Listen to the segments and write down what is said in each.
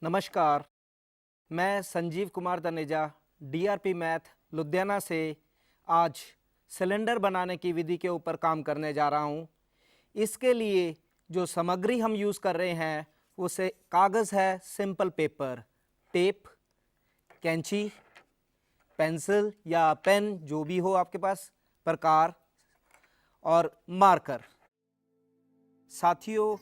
नमस्कार, मैं Sanjeev Kumar Taneja DRP math Ludhiana से आज सिलेंडर बनाने की विधि के ऊपर काम करने जा रहा हूँ। इसके लिए जो सामग्री हम यूज़ कर रहे हैं उसे कागज़ है, सिंपल पेपर, टेप, कैंची, पेंसिल या पेन जो भी हो आपके पास प्रकार और मार्कर। साथियों,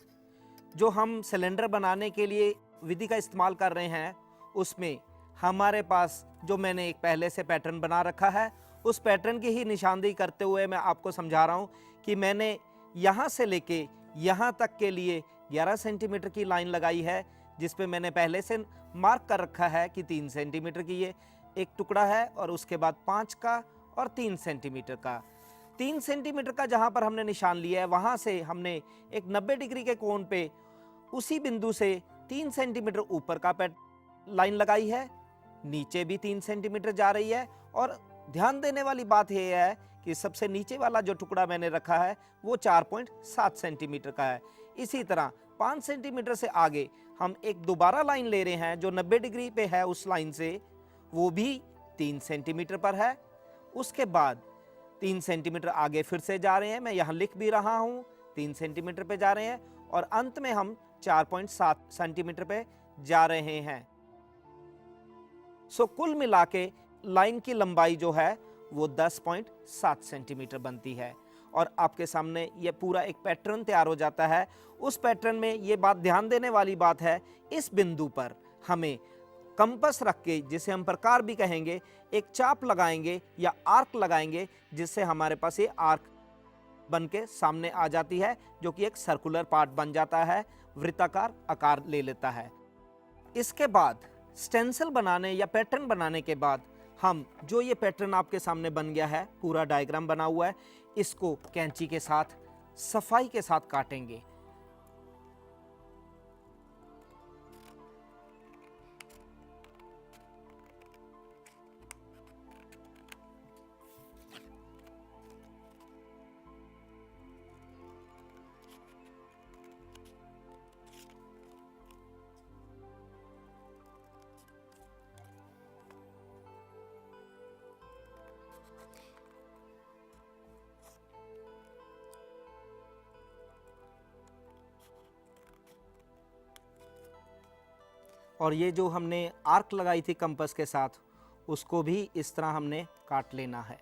जो हम सिलेंडर बनाने के लिए विधि का इस्तेमाल कर रहे हैं उसमें हमारे पास जो मैंने एक पहले से पैटर्न बना रखा है उस पैटर्न की ही निशानदेही करते हुए मैं आपको समझा रहा हूं कि मैंने यहाँ से लेके यहाँ तक के लिए 11 सेंटीमीटर की लाइन लगाई है, जिस पे मैंने पहले से मार्क कर रखा है कि 3 सेंटीमीटर की ये एक टुकड़ा है और उसके बाद 5 का और 3 सेंटीमीटर का। 3 सेंटीमीटर का जहाँ पर हमने निशान लिया है वहाँ से हमने एक 90 डिग्री के कोण पे उसी बिंदु से 3 सेंटीमीटर ऊपर का लाइन लगाई है, नीचे भी 3 सेंटीमीटर जा रही है। और ध्यान देने वाली बात यह है कि सबसे नीचे वाला जो टुकड़ा मैंने रखा है वो 4.7 सेंटीमीटर का है। इसी तरह 5 सेंटीमीटर से आगे हम एक दोबारा लाइन ले रहे हैं जो 90 डिग्री पे है, उस लाइन से वो भी 3 सेंटीमीटर पर है। उसके बाद 3 सेंटीमीटर आगे फिर से जा रहे हैं, मैं यहाँ लिख भी रहा हूँ 3 सेंटीमीटर पे जा रहे हैं और अंत में हम 4.7 सेंटीमीटर पे जा रहे हैं। कुल मिला के लाइन की लंबाई जो है वो 10.7 सेंटीमीटर बनती है और आपके सामने ये पूरा एक पैटर्न तैयार हो जाता है। उस पैटर्न में ये बात ध्यान देने वाली बात है, इस बिंदु पर हमें कंपास रख के, जिसे हम प्रकार भी कहेंगे, एक चाप लगाएंगे या आर्क लगाएंगे, जिससे हमारे पास ये आर्क बन के सामने आ जाती है, जो कि एक सर्कुलर पार्ट बन जाता है, वृत्ताकार आकार ले लेता है। इसके बाद स्टेंसिल बनाने या पैटर्न बनाने के बाद हम जो ये पैटर्न आपके सामने बन गया है, पूरा डायग्राम बना हुआ है, इसको कैंची के साथ सफाई के साथ काटेंगे। और ये जो हमने आर्क लगाई थी कंपास के साथ, उसको भी इस तरह हमने काट लेना है।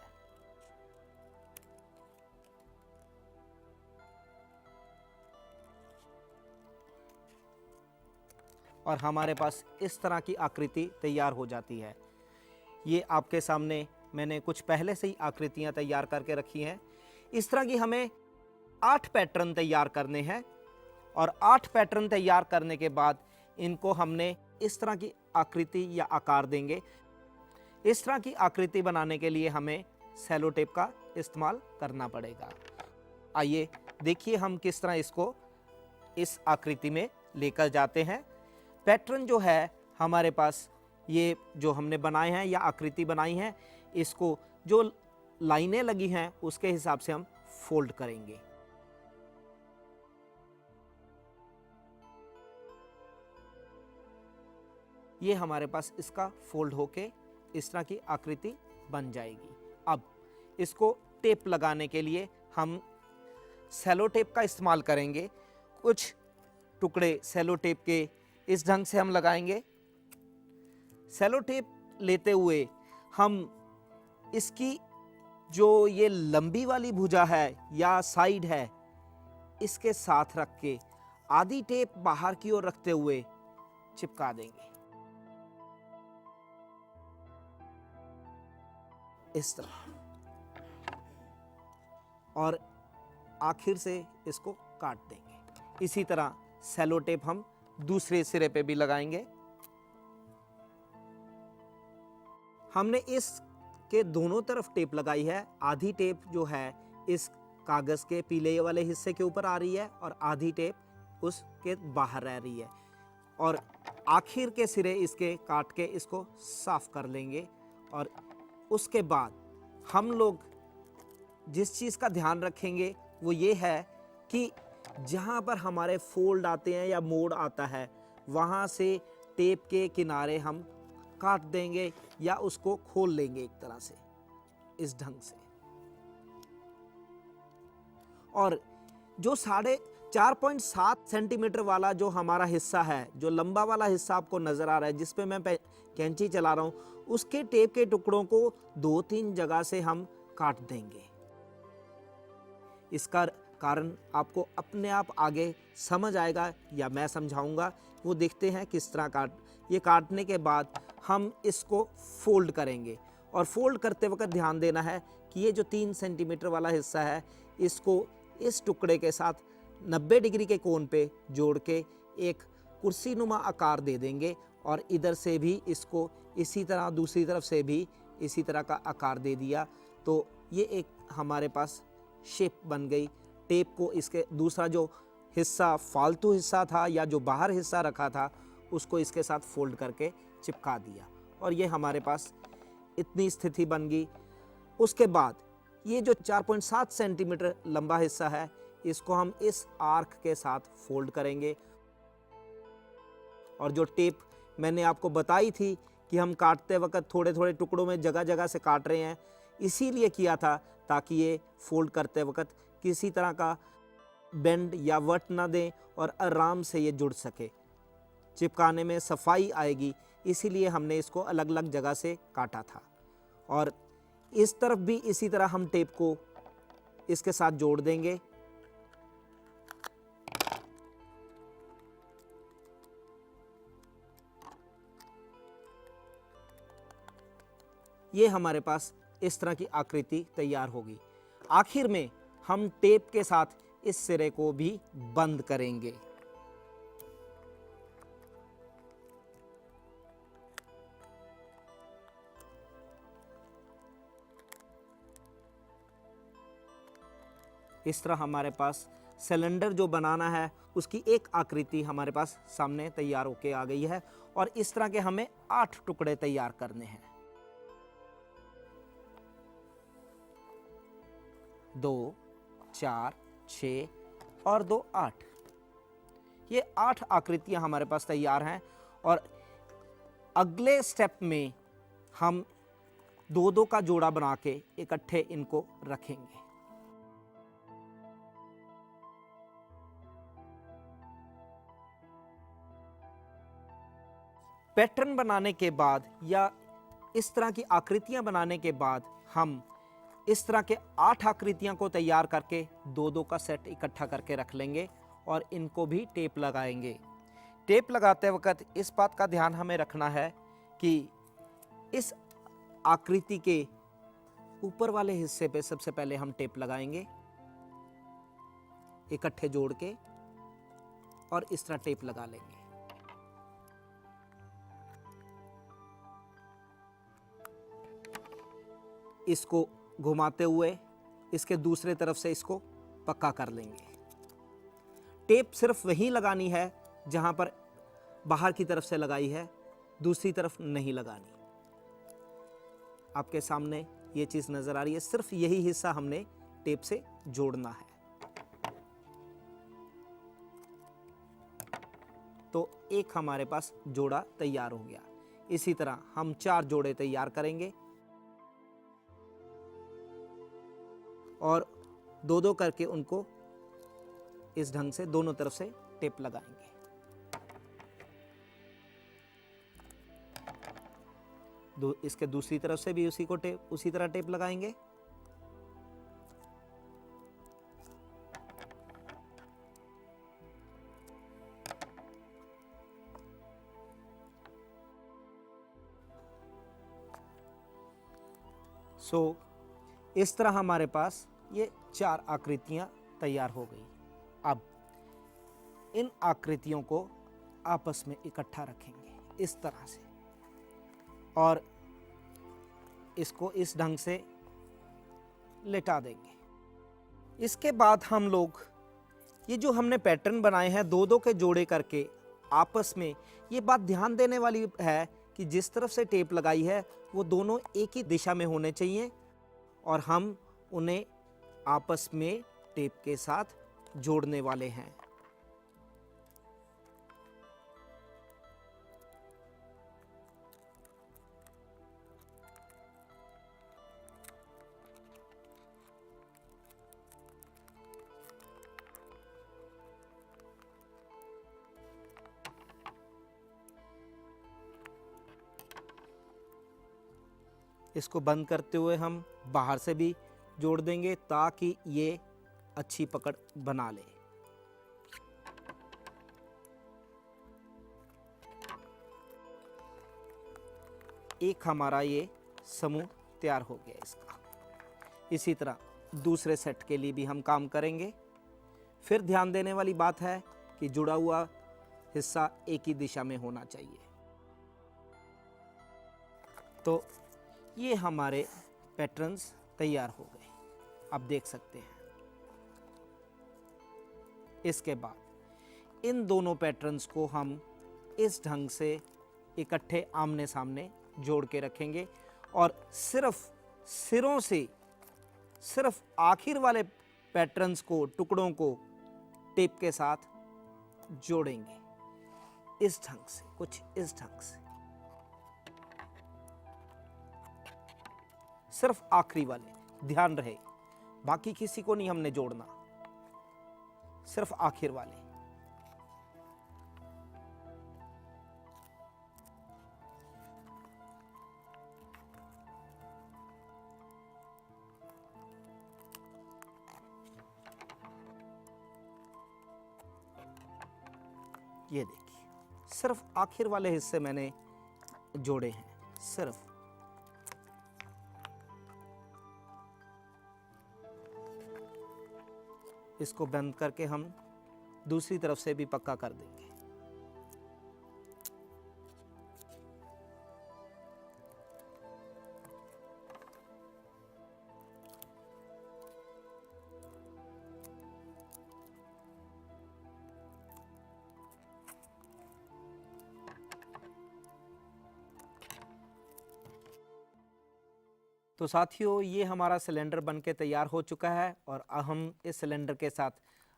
और हमारे पास इस तरह की आकृति तैयार हो जाती है। ये आपके सामने मैंने कुछ पहले से ही आकृतियां तैयार करके रखी हैं। इस तरह की हमें 8 पैटर्न तैयार करने हैं और 8 पैटर्न तैयार करने के बाद इनको हमने इस तरह की आकृति या आकार देंगे। इस तरह की आकृति बनाने के लिए हमें सेलो टेप का इस्तेमाल करना पड़ेगा। आइए देखिए हम किस तरह इसको इस आकृति में लेकर जाते हैं। पैटर्न जो है हमारे पास, ये जो हमने बनाए हैं या आकृति बनाई है, इसको जो लाइनें लगी हैं उसके हिसाब से हम फोल्ड करेंगे। ये हमारे पास इसका फोल्ड होके इस तरह की आकृति बन जाएगी। अब इसको टेप लगाने के लिए हम सेलो टेप का इस्तेमाल करेंगे। कुछ टुकड़े सेलो टेप के इस ढंग से हम लगाएंगे। सेलो टेप लेते हुए हम इसकी जो ये लंबी वाली भुजा है या साइड है, इसके साथ रख के आधी टेप बाहर की ओर रखते हुए चिपका देंगे इस तरह, और आखिर से इसको काट देंगे। इसी तरह सेलो टेप हम दूसरे सिरे पे भी लगाएंगे। हमने इसके दोनों तरफ टेप लगाई है। आधी टेप जो है इस कागज के पीले वाले हिस्से के ऊपर आ रही है और आधी टेप उसके बाहर रह रही है, और आखिर के सिरे इसके काट के इसको साफ कर लेंगे। और उसके बाद हम लोग जिस चीज़ का ध्यान रखेंगे वो ये है कि जहाँ पर हमारे फोल्ड आते हैं या मोड़ आता है, वहाँ से टेप के किनारे हम काट देंगे या उसको खोल लेंगे एक तरह से, इस ढंग से। और जो 4.7 सेंटीमीटर वाला जो हमारा हिस्सा है, जो लंबा वाला हिस्सा आपको नजर आ रहा है, जिस पे मैं कैंची चला रहा हूं, उसके टेप के टुकड़ों को 2-3 जगह से हम काट देंगे। इसका कारण आपको अपने आप आगे समझ आएगा या मैं समझाऊंगा, वो देखते हैं किस तरह ये काटने के बाद हम इसको फोल्ड करेंगे। और फोल्ड करते वक्त ध्यान देना है कि ये जो 3 सेंटीमीटर वाला हिस्सा है, इसको इस टुकड़े के साथ 90 डिग्री के कोण पे जोड़ के एक कुर्सी नुमा आकार दे देंगे, और इधर से भी इसको इसी तरह दूसरी तरफ से भी इसी तरह का आकार दे दिया, तो ये एक हमारे पास शेप बन गई। टेप को इसके दूसरा जो हिस्सा फालतू हिस्सा था या जो बाहर हिस्सा रखा था, उसको इसके साथ फोल्ड करके चिपका दिया, और ये हमारे पास इतनी स्थिति बन गई। उसके बाद ये जो 4.7 सेंटीमीटर लंबा हिस्सा है, इसको हम इस आर्क के साथ फोल्ड करेंगे। और जो टेप मैंने आपको बताई थी कि हम काटते वक्त थोड़े थोड़े टुकड़ों में जगह जगह से काट रहे हैं, इसीलिए किया था ताकि ये फोल्ड करते वक्त किसी तरह का बेंड या वट ना दें और आराम से ये जुड़ सके, चिपकाने में सफाई आएगी, इसीलिए हमने इसको अलग अलग जगह से काटा था। और इस तरफ भी इसी तरह हम टेप को इसके साथ जोड़ देंगे। ये हमारे पास इस तरह की आकृति तैयार होगी। आखिर में हम टेप के साथ इस सिरे को भी बंद करेंगे। इस तरह हमारे पास सिलेंडर जो बनाना है उसकी एक आकृति हमारे पास सामने तैयार होके आ गई है। और इस तरह के हमें 8 टुकड़े तैयार करने हैं। 2, 4, 6 और 2, 8। ये 8 आकृतियां हमारे पास तैयार हैं। और अगले स्टेप में हम 2-2 का जोड़ा बना के इकट्ठे इनको रखेंगे। पैटर्न बनाने के बाद या इस तरह की आकृतियां बनाने के बाद हम इस तरह के 8 आकृतियां को तैयार करके 2-2 का सेट इकट्ठा करके रख लेंगे और इनको भी टेप लगाएंगे। टेप लगाते वक्त इस बात का ध्यान हमें रखना है कि इस आकृति के ऊपर वाले हिस्से पे सबसे पहले हम टेप लगाएंगे इकट्ठे जोड़ के, और इस तरह टेप लगा लेंगे। इसको घुमाते हुए इसके दूसरे तरफ से इसको पक्का कर लेंगे। टेप सिर्फ वहीं लगानी है जहां पर बाहर की तरफ से लगाई है, दूसरी तरफ नहीं लगानी। आपके सामने ये चीज नजर आ रही है, सिर्फ यही हिस्सा हमने टेप से जोड़ना है। तो एक हमारे पास जोड़ा तैयार हो गया। इसी तरह हम 4 जोड़े तैयार करेंगे और 2-2 करके उनको इस ढंग से दोनों तरफ से टेप लगाएंगे। इसके दूसरी तरफ से भी उसी तरह टेप लगाएंगे। इस तरह हमारे पास ये 4 आकृतियां तैयार हो गई। अब इन आकृतियों को आपस में इकट्ठा रखेंगे इस तरह से, और इसको इस ढंग से लेटा देंगे। इसके बाद हम लोग ये जो हमने पैटर्न बनाए हैं 2-2 के जोड़े करके आपस में, ये बात ध्यान देने वाली है कि जिस तरफ से टेप लगाई है वो दोनों एक ही दिशा में होने चाहिए, और हम उन्हें आपस में टेप के साथ जोड़ने वाले हैं। इसको बंद करते हुए हम बाहर से भी जोड़ देंगे ताकि ये अच्छी पकड़ बना ले। एक हमारा ये समूह तैयार हो गया इसका। इसी तरह दूसरे सेट के लिए भी हम काम करेंगे। फिर ध्यान देने वाली बात है कि जुड़ा हुआ हिस्सा एक ही दिशा में होना चाहिए। तो ये हमारे पैटर्न्स तैयार हो गए, आप देख सकते हैं। इसके बाद इन दोनों पैटर्न्स को हम इस ढंग से इकट्ठे आमने सामने जोड़ के रखेंगे और सिर्फ सिरों से सिर्फ आखिर वाले पैटर्न्स को, टुकड़ों को टेप के साथ जोड़ेंगे इस ढंग से, कुछ इस ढंग से। सिर्फ आखिरी वाले, ध्यान रहे, बाकी किसी को नहीं हमने जोड़ना, सिर्फ आखिर वाले। ये देखिए, सिर्फ आखिर वाले हिस्से मैंने जोड़े हैं, सिर्फ। इसको बंद करके हम दूसरी तरफ से भी पक्का कर देंगे। तो साथियों, ये हमारा सिलेंडर बनके तैयार हो चुका है और अब हम इस सिलेंडर के साथ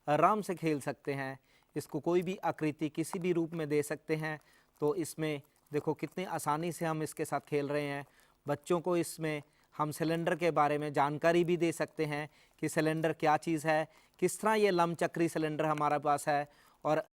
आराम से खेल सकते हैं। इसको कोई भी आकृति किसी भी रूप में दे सकते हैं। तो इसमें देखो कितनी आसानी से हम इसके साथ खेल रहे हैं। बच्चों को इसमें हम सिलेंडर के बारे में जानकारी भी दे सकते हैं कि सिलेंडर क्या चीज़ है, किस तरह ये लंबचक्री सिलेंडर हमारे पास है, और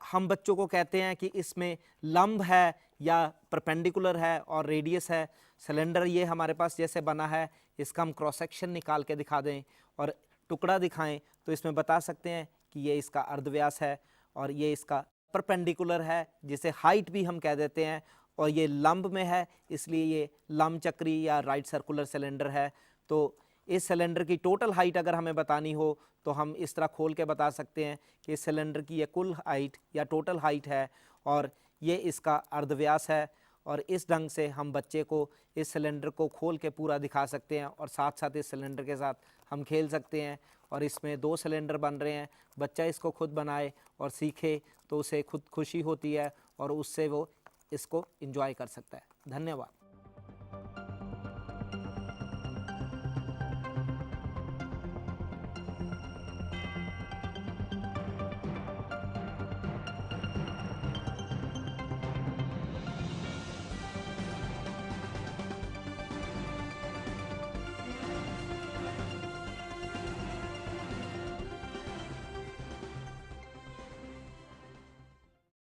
हम बच्चों को कहते हैं कि इसमें लंब है या परपेंडिकुलर है और रेडियस है। सिलेंडर ये हमारे पास जैसे बना है, इसका हम क्रॉस सेक्शन निकाल के दिखा दें और टुकड़ा दिखाएं तो इसमें बता सकते हैं कि ये इसका अर्धव्यास है और ये इसका परपेंडिकुलर है, जिसे हाइट भी हम कह देते हैं, और ये लंब में है, इसलिए ये लंबचक्री या राइट सर्कुलर सिलेंडर है। तो इस सिलेंडर की टोटल हाइट अगर हमें बतानी हो तो हम इस तरह खोल के बता सकते हैं कि इस सिलेंडर की ये कुल हाइट या टोटल हाइट है और ये इसका अर्धव्यास है। और इस ढंग से हम बच्चे को इस सिलेंडर को खोल के पूरा दिखा सकते हैं और साथ साथ इस सिलेंडर के साथ हम खेल सकते हैं। और इसमें 2 सिलेंडर बन रहे हैं, बच्चा इसको खुद बनाए और सीखे तो उसे खुद खुशी होती है और उससे वो इसको एंजॉय कर सकता है। धन्यवाद।